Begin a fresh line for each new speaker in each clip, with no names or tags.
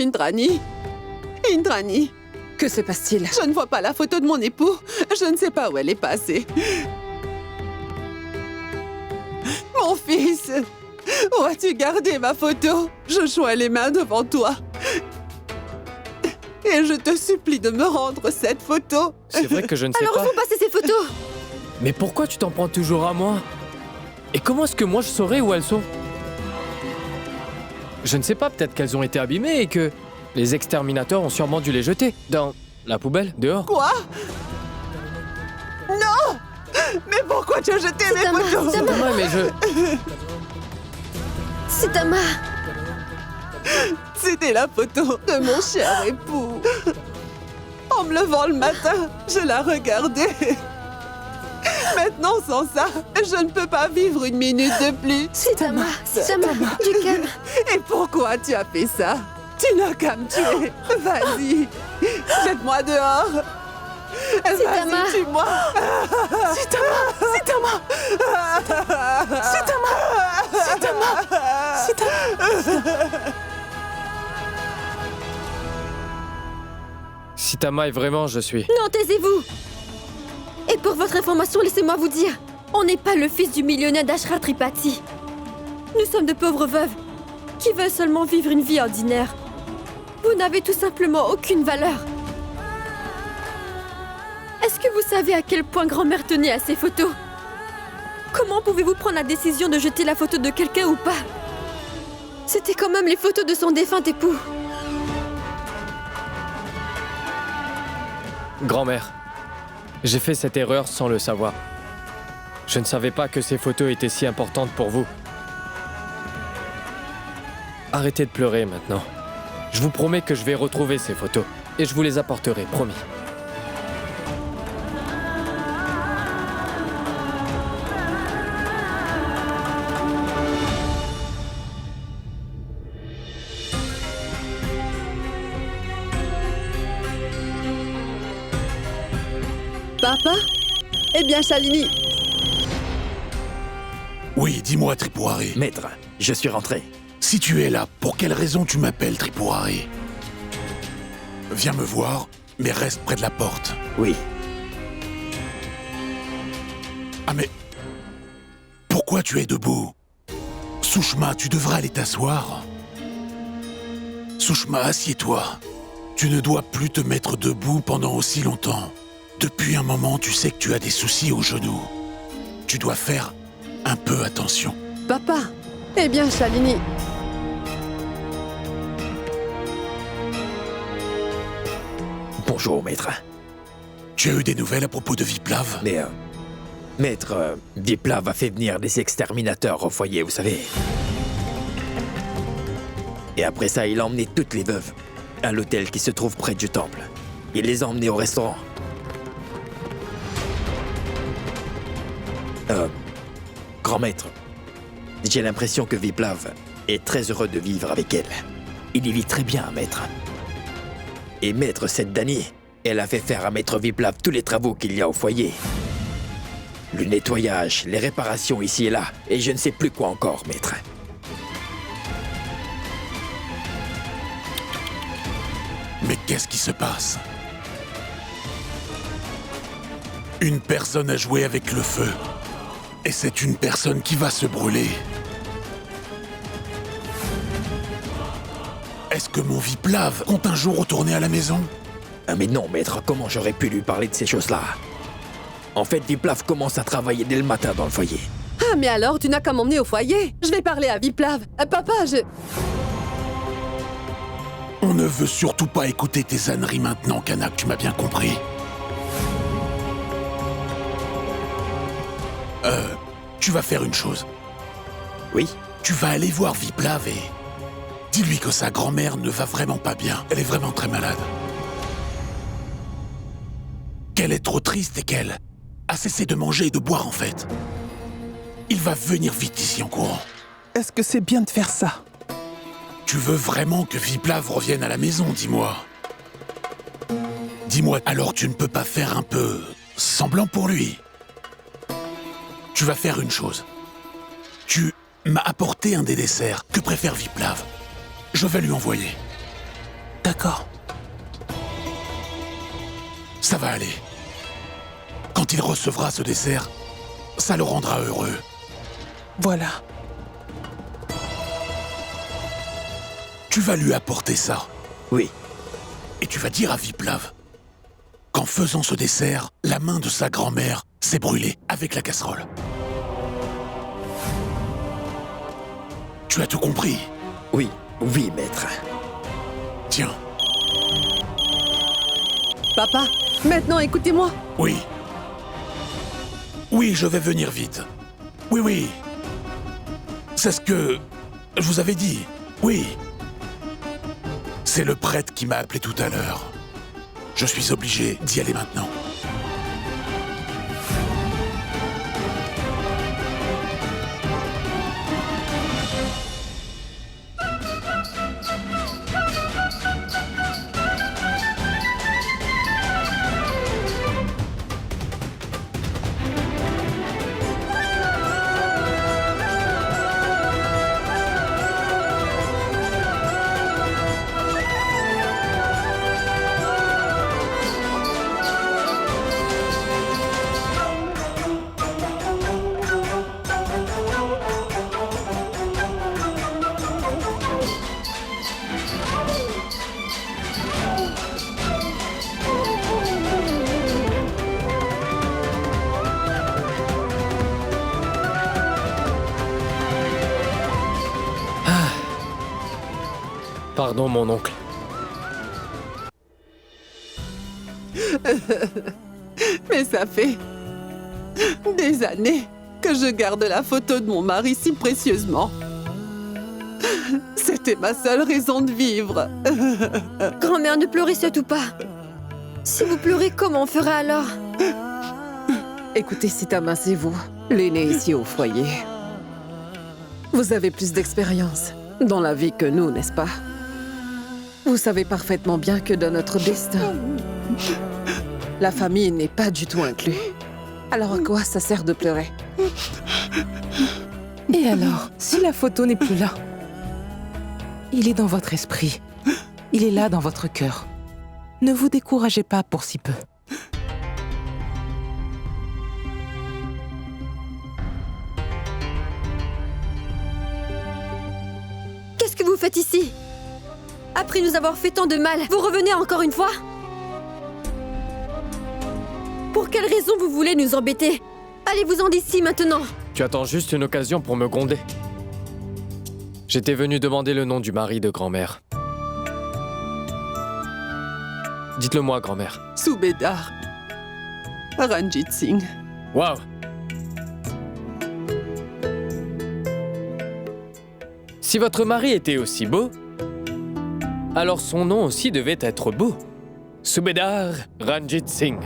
Indrani. Indrani,
Que se passe-t-il?
je ne vois pas la photo de mon époux. Je ne sais pas où elle est passée. Mon fils, où as-tu gardé ma photo? Je joins les mains devant toi. Et je te supplie de me rendre cette photo.
C'est vrai que je ne sais
Alors
pas.
où sont passées ces photos?
Mais pourquoi tu t'en prends toujours à moi? Et comment est-ce que moi je saurais où elles sont? Je ne sais pas, peut-être qu'elles ont été abîmées et que les exterminateurs ont sûrement dû les jeter dans la poubelle, dehors.
Quoi? Non! Mais pourquoi tu as jeté mes
Tama,
photos?
Tama.
Thomas, mais je...
C'est Tama.
C'était la photo de mon cher époux. En me levant le matin, je la regardais. Maintenant, sans ça, je ne peux pas vivre une minute de plus.
C'est Tama. C'est Tama. Du calme.
Et pourquoi tu as fait ça? Tu n'as qu'à me tuer. Vas-y, jette-moi dehors.
Tama.
Vas-y, tue-moi.
C'est Tama! C'est Tama! C'est Tama! C'est Tama! C'est Tama!
Si Tama est vraiment, je suis...
Non, taisez-vous. Et pour votre information, laissez-moi vous dire, on n'est pas le fils du millionnaire d'Ashra Tripati. Nous sommes de pauvres veuves qui veulent seulement vivre une vie ordinaire. Vous n'avez tout simplement aucune valeur. Est-ce que vous savez à quel point grand-mère tenait à ces photos? Comment pouvez-vous prendre la décision de jeter la photo de quelqu'un ou pas? C'était quand même les photos de son défunt époux.
Grand-mère, j'ai fait cette erreur sans le savoir. Je ne savais pas que ces photos étaient si importantes pour vous. Arrêtez de pleurer maintenant. Je vous promets que je vais retrouver ces photos. Et je vous les apporterai, promis.
Papa? Eh bien, Shalini,
Oui, dis-moi, Tripurari.
Maître, je suis rentré.
Si tu es là, pour quelle raison tu m'appelles, Tripurari? Viens me voir, mais reste près de la porte.
Oui.
Ah mais... Pourquoi tu es debout? Sushma, tu devrais aller t'asseoir. Sushma, assieds-toi. Tu ne dois plus te mettre debout pendant aussi longtemps. Depuis un moment, tu sais que tu as des soucis aux genoux. Tu dois faire un peu attention.
papa. Eh bien, Shalini,
Bonjour, maître.
Tu as eu des nouvelles à propos de Viplav?
Mais, maître, Viplav a fait venir des exterminateurs au foyer, vous savez. Et après ça, il a emmené toutes les veuves à l'hôtel qui se trouve près du temple. Il les a emmenées au restaurant. Grand maître, j'ai l'impression que Viplav est très heureux de vivre avec elle. Il y vit très bien, maître. Et maître, cette Dani, elle a fait faire à maître Viplav tous les travaux qu'il y a au foyer. Le nettoyage, les réparations ici et là, et je ne sais plus quoi encore, maître.
Mais qu'est-ce qui se passe? Une personne a joué avec le feu. Et c'est une personne qui va se brûler. Est-ce que mon Viplav compte un jour retourner à la maison?
Ah mais non, maître, comment j'aurais pu lui parler de ces choses-là? En fait, Viplav commence à travailler dès le matin dans le foyer.
ah, mais alors, tu n'as qu'à m'emmener au foyer. Je vais parler à Viplav. Papa, je...
On ne veut surtout pas écouter tes âneries maintenant, Kanak, tu m'as bien compris. Tu vas faire une chose.
Oui?
Tu vas aller voir Viplav et... dis-lui que sa grand-mère ne va vraiment pas bien. Elle est vraiment très malade. Qu'elle est trop triste et qu'elle a cessé de manger et de boire en fait. Il va venir vite ici en courant.
Est-ce que c'est bien de faire ça?
Tu veux vraiment que Viplav revienne à la maison, dis-moi. Dis-moi, alors tu ne peux pas faire un peu semblant pour lui? Tu vas faire une chose. Tu m'as apporté un des desserts que préfère Viplav. Je vais lui envoyer.
D'accord.
Ça va aller. Quand il recevra ce dessert, ça le rendra heureux.
Voilà.
Tu vas lui apporter ça.
Oui,
Et tu vas dire à Viplav qu'en faisant ce dessert, la main de sa grand-mère s'est brûlée avec la casserole. Tu as tout compris?
oui, oui, maître.
Tiens,
Papa, maintenant écoutez-moi.
oui. Oui, je vais venir vite. Oui, oui. C'est ce que je vous avais dit. Oui. C'est le prêtre qui m'a appelé tout à l'heure. Je suis obligé d'y aller maintenant.
Pardon, mon oncle.
Mais ça fait des années que je garde la photo de mon mari si précieusement. C'était ma seule raison de vivre.
Grand-mère, ne pleurez surtout pas. Si vous pleurez, comment on fera alors?
Écoutez, Sitama, c'est vous, l'aîné ici au foyer. Vous avez plus d'expérience dans la vie que nous, n'est-ce pas? Vous savez parfaitement bien que dans notre destin, la famille n'est pas du tout inclue. Alors à quoi ça sert de pleurer?
Et alors, si la photo n'est plus là? Il est dans votre esprit. Il est là dans votre cœur. Ne vous découragez pas pour si peu.
Qu'est-ce que vous faites ici? Après nous avoir fait tant de mal, vous revenez encore une fois? Pour quelle raison vous voulez nous embêter? Allez-vous-en d'ici maintenant!
Tu attends juste une occasion pour me gronder. J'étais venu demander le nom du mari de grand-mère. Dites-le moi, grand-mère.
Soubedar. Ranjit Singh.
Waouh! Si votre mari était aussi beau, alors son nom aussi devait être beau. Subedar Ranjit Singh.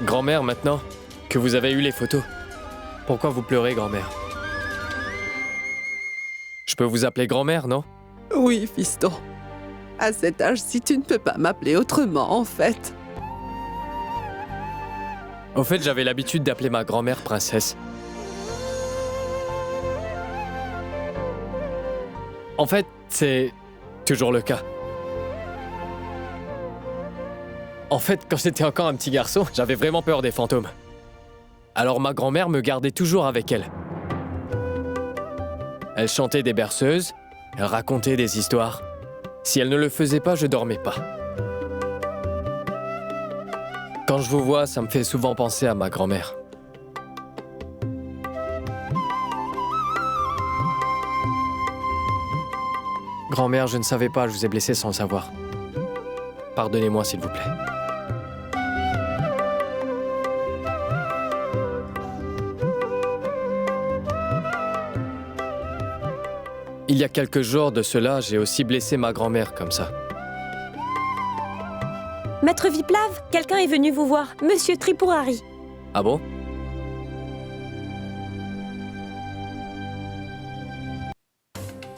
Grand-mère, maintenant que vous avez eu les photos, pourquoi vous pleurez, grand-mère? Je peux vous appeler grand-mère, non?
Oui, fiston. À cet âge-ci, tu ne peux pas m'appeler autrement, en fait.
Au fait, j'avais l'habitude d'appeler ma grand-mère princesse. En fait, c'est toujours le cas. En fait, quand j'étais encore un petit garçon, j'avais vraiment peur des fantômes. Alors ma grand-mère me gardait toujours avec elle. Elle chantait des berceuses, elle racontait des histoires. Si elle ne le faisait pas, je dormais pas. Quand je vous vois, ça me fait souvent penser à ma grand-mère. Grand-mère, je ne savais pas, je vous ai blessé sans le savoir. Pardonnez-moi, s'il vous plaît. Il y a quelques jours de cela, j'ai aussi blessé ma grand-mère comme ça.
Maître Viplav, quelqu'un est venu vous voir, Monsieur Tripurari.
Ah bon?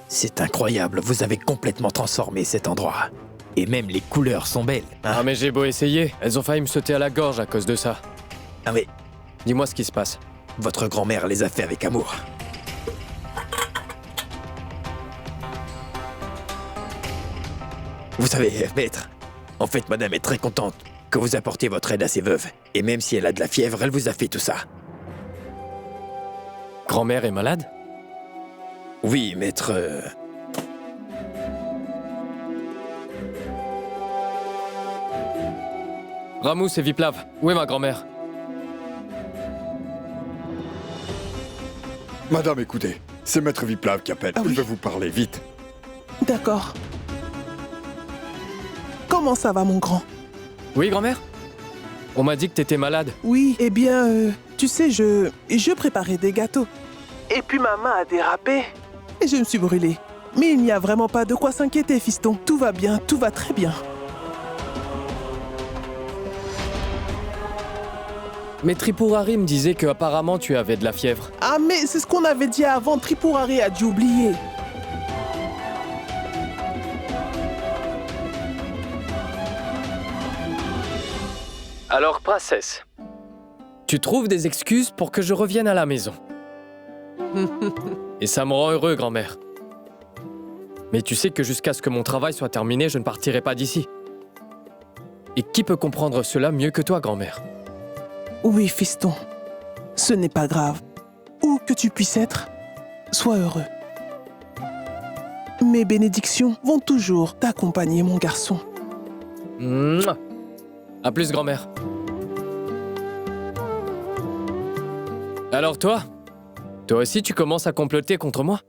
C'est incroyable, vous avez complètement transformé cet endroit. Et même les couleurs sont belles. Hein?
Ah mais j'ai beau essayer, elles ont failli me sauter à la gorge à cause de ça.
Ah mais,
Dis-moi ce qui se passe.
votre grand-mère les a fait avec amour. Vous savez, maître, en fait, madame est très contente que vous apportiez votre aide à ses veuves. Et même si elle a de la fièvre, elle vous a fait tout ça.
Grand-mère est malade?
Oui, maître...
Ramous et Viplav, où est ma grand-mère?
Madame, écoutez, c'est Maître Viplav qui appelle.
Ah oui.
Il veut vous parler, vite.
D'accord. Comment ça va, mon grand?
Oui, grand-mère? On m'a dit que t'étais malade.
Oui, eh bien, tu sais, je préparais des gâteaux. Et puis ma main a dérapé. Et je me suis brûlée. Mais il n'y a vraiment pas de quoi s'inquiéter, fiston. Tout va bien, tout va très bien.
Mais Tripurari me disait que apparemment tu avais de la fièvre.
Ah, mais c'est ce qu'on avait dit avant. Tripurari a dû oublier.
Alors, princesse, tu trouves des excuses pour que je revienne à la maison. Et ça me rend heureux, grand-mère. Mais tu sais que jusqu'à ce que mon travail soit terminé, je ne partirai pas d'ici. Et qui peut comprendre cela mieux que toi, grand-mère?
Oui, fiston. Ce n'est pas grave. Où que tu puisses être, sois heureux. Mes bénédictions vont toujours t'accompagner, mon garçon.
Mouah. À plus, grand-mère. Alors toi? Toi aussi, tu commences à comploter contre moi?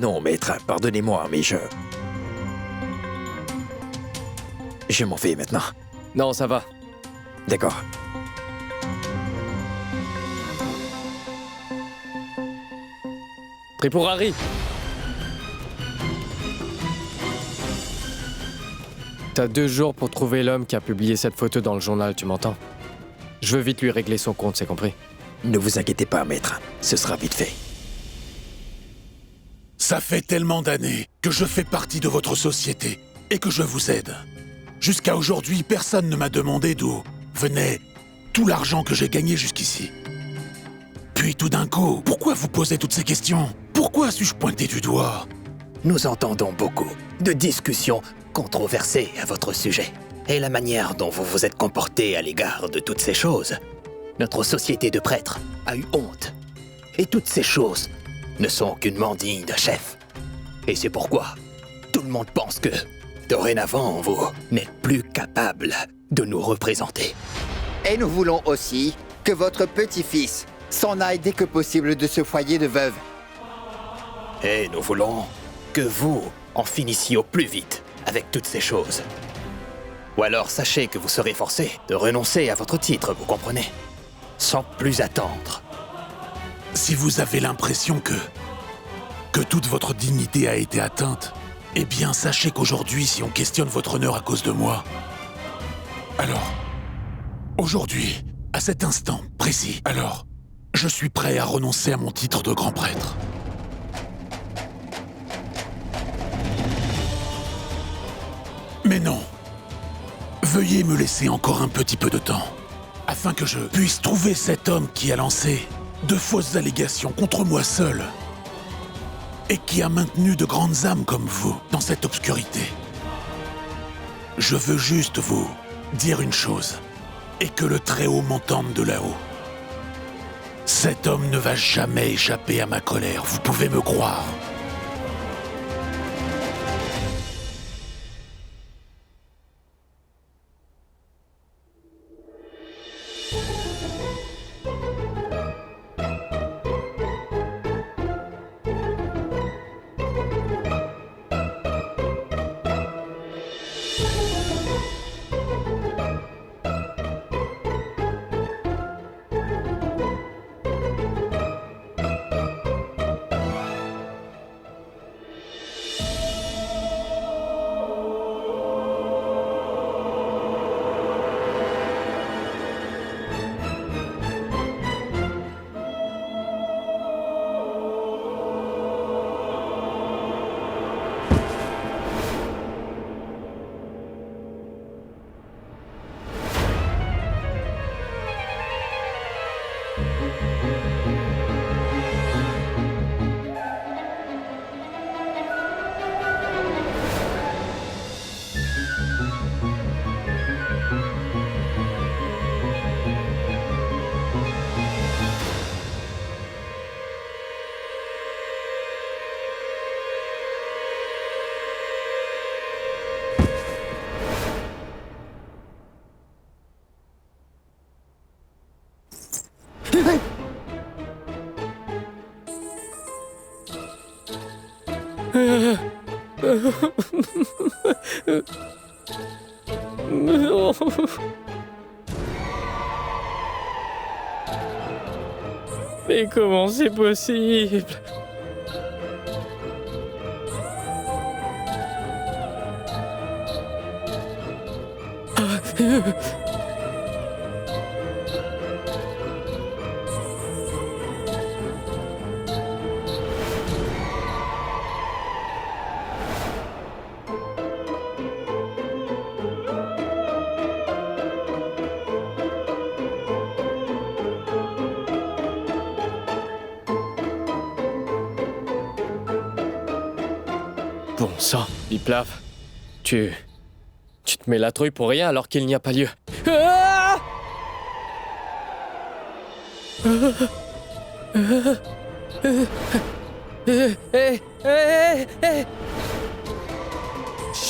Non, maître, pardonnez-moi, mais Je m'en vais maintenant.
Non, ça va.
D'accord.
Tripurari! T'as 2 jours pour trouver l'homme qui a publié cette photo dans le journal, tu m'entends? Je veux vite lui régler son compte, c'est compris?
Ne vous inquiétez pas, maître. Ce sera vite fait.
Ça fait tellement d'années que je fais partie de votre société et que je vous aide. Jusqu'à aujourd'hui, personne ne m'a demandé d'où venait tout l'argent que j'ai gagné jusqu'ici. Puis tout d'un coup, pourquoi vous posez toutes ces questions? Pourquoi suis-je pointé du doigt?
Nous entendons beaucoup de discussions controversées à votre sujet. Et la manière dont vous vous êtes comporté à l'égard de toutes ces choses, notre société de prêtres a eu honte. Et toutes ces choses ne sont qu'une dignes d'un chef. Et c'est pourquoi tout le monde pense que, dorénavant, vous n'êtes plus capable de nous représenter.
Et nous voulons aussi que votre petit-fils s'en aille dès que possible de ce foyer de veuve.
Et nous voulons que vous en finissiez au plus vite avec toutes ces choses. Ou alors sachez que vous serez forcé de renoncer à votre titre, vous comprenez? Sans plus attendre.
Si vous avez l'impression que toute votre dignité a été atteinte, eh bien sachez qu'aujourd'hui, si on questionne votre honneur à cause de moi, alors, aujourd'hui, à cet instant précis, alors, je suis prêt à renoncer à mon titre de grand prêtre. Mais non. Veuillez me laisser encore un petit peu de temps, afin que je puisse trouver cet homme qui a lancé de fausses allégations contre moi seul, et qui a maintenu de grandes âmes comme vous dans cette obscurité. Je veux juste vous dire une chose, et que le Très-Haut m'entende de là-haut. Cet homme ne va jamais échapper à ma colère, vous pouvez me croire.
Mais comment c'est possible? Bon sang, Viplav, tu te mets la trouille pour rien alors qu'il n'y a pas lieu. Ah!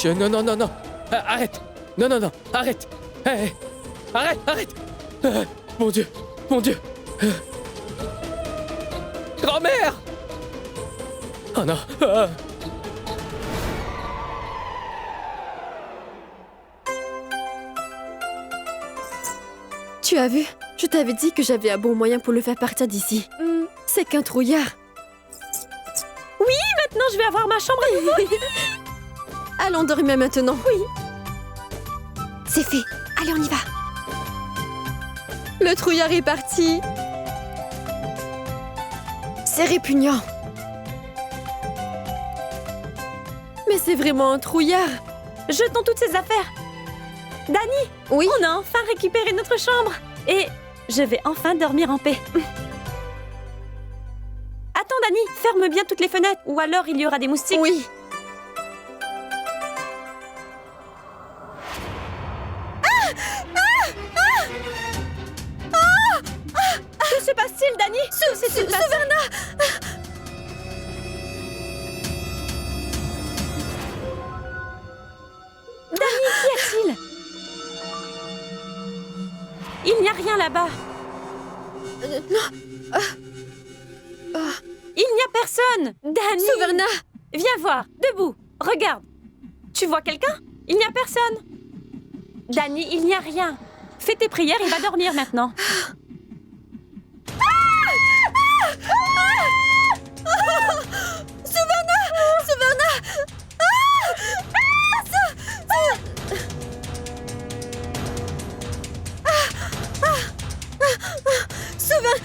Non, non, non, non. Arrête. Non, non, non, arrête. Arrête, arrête. Mon Dieu, mon Dieu. Grand-mère! Oh non.
Tu as vu? Je t'avais dit que j'avais un bon moyen pour le faire partir d'ici. C'est qu'un trouillard.
Oui, maintenant je vais avoir ma chambre à nouveau.
Allons dormir maintenant. Oui. C'est fait. Allez, on y va. Le trouillard est parti. C'est répugnant. Mais c'est vraiment un trouillard.
Jetons toutes ces affaires. Dani,
oui?
On a enfin récupéré notre chambre. Et je vais enfin dormir en paix. Attends, Dani, ferme bien toutes les fenêtres. Ou alors il y aura des moustiques.
Oui.
Que se passe-t-il, Dani?
Suvarna!
Dani, qu'y a-t-il? Il n'y a rien là-bas. Il n'y a personne. Dani!
Suvarna!
Viens voir, debout. Regarde. Tu vois quelqu'un? Il n'y a personne. Dani, il n'y a rien. Fais tes prières et va dormir maintenant.
Suvarna! Suvarna!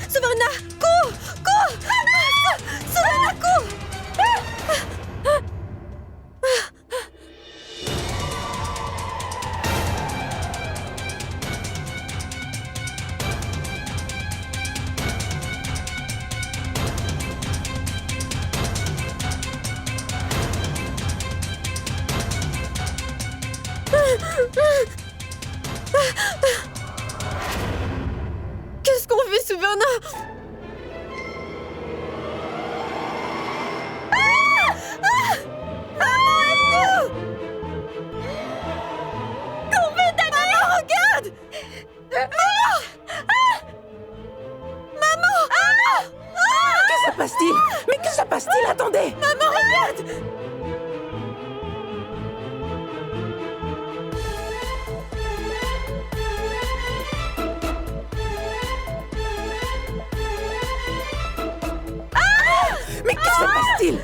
Suvarna! Cours! Cours! Suvarna, cours! Qu'est-ce qu'on fait, Suvarna? Maman, aide-nous! Courez, Dani! Maman, regarde! Maman! Maman!
Que se passe-t-il? Mais que se passe-t-il? Attendez!
Maman, regarde!
Mais que se passe-t-il?